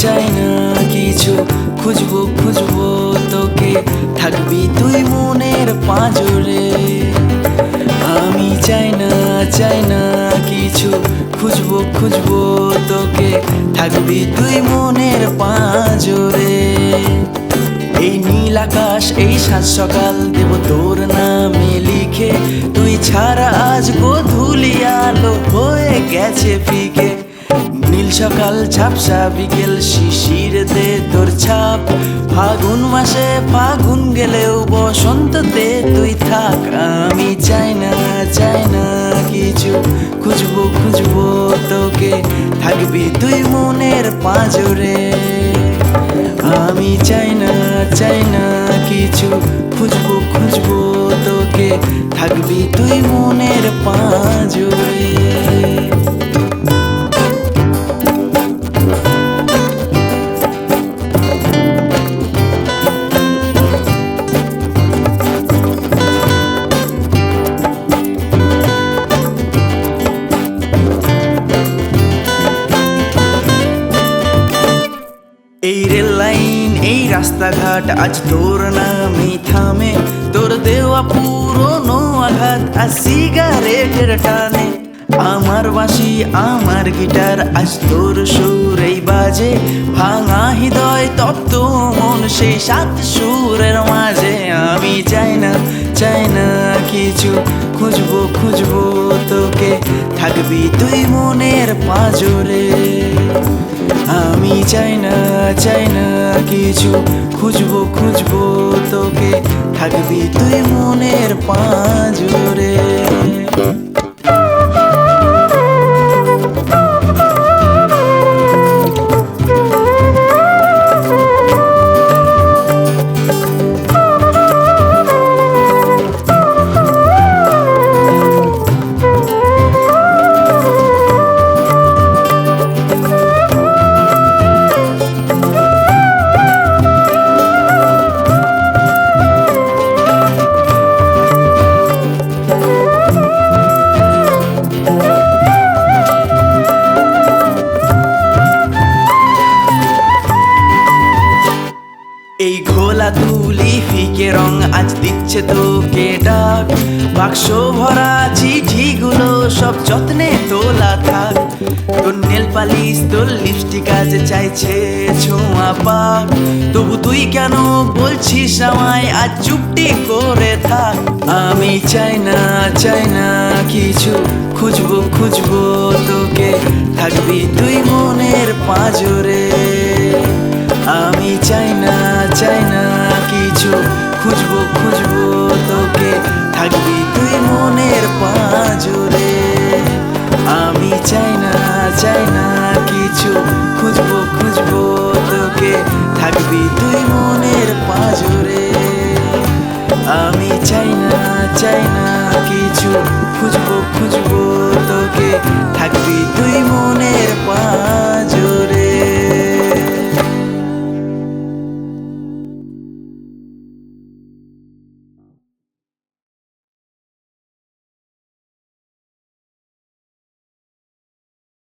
চাই না কিছু খুঁজবো খুঁজবো তোকে, থাকবি তুই মনের পাঁজরে। আমি চাই না কিছু খুঁজবো খুঁজবো তোকে, থাকবি তুই মনের পাঁজরে। এই নীল আকাশ এই সাত সকাল দেব তোর নামে লিখে, তুই ছাড়া আজ গোধূলি আলো হয়ে গেছে ফিকে। নীল সকাল ঝাপসা বিকেল শিশির দে তোর ছাপ, ফাগুন মাসে ফাগুন গেলেও বসন্ততে তুই থাক। আমি চাই না কিছু খুঁজবো খুঁজবো তোকে, থাকবি তুই মনের পাঁজরে। আমি চাই না কিছু খুঁজবো খুঁজবো তোকে, থাকবি তুই মনের পাঁজরে। এই রেল লাইন এই রাস্তাঘাট আজ তোর নামই থামে, তোর দেওয়া পুরনো আঘাত আর সিগারেটের টানে। আমার বাঁশি আমার গিটার আজ তোর সুরেই বাজে, ভাঙা হৃদয় তপ্ত মন সেই সাত সুরের মাঝে। আমি চাই না কিছু খুঁজবো খুঁজবো তোকে, থাকবি তুই মনের পাঁজরে। আমি চাই না কিছু খুঁজবো খুঁজবো তোকে, থাকবি তুই মনের পাঁজরে। এই ঘোলা তুলি ফিকে রং আজ দিচ্ছে তোকে ডাক, বাক্স ভরা চিঠিগুলো সব যত্নে তোলা থাক। তোর নেল পালিশ তোর লিপস্টিক আজ চাইছে ছোঁয়া পাক, তবু তুই কেন বলছিস আমায় আজ চুপটি করে থাক। আমি চাই না কিছু খুঁজবো খুঁজবো তোকে, থাকবি তুই মনের পাঁজরে। আমি চাই না কিছু খুঁজবো খুঁজবো তোকে, থাকবি তুই মনের পাঁজরে। আমি চাই না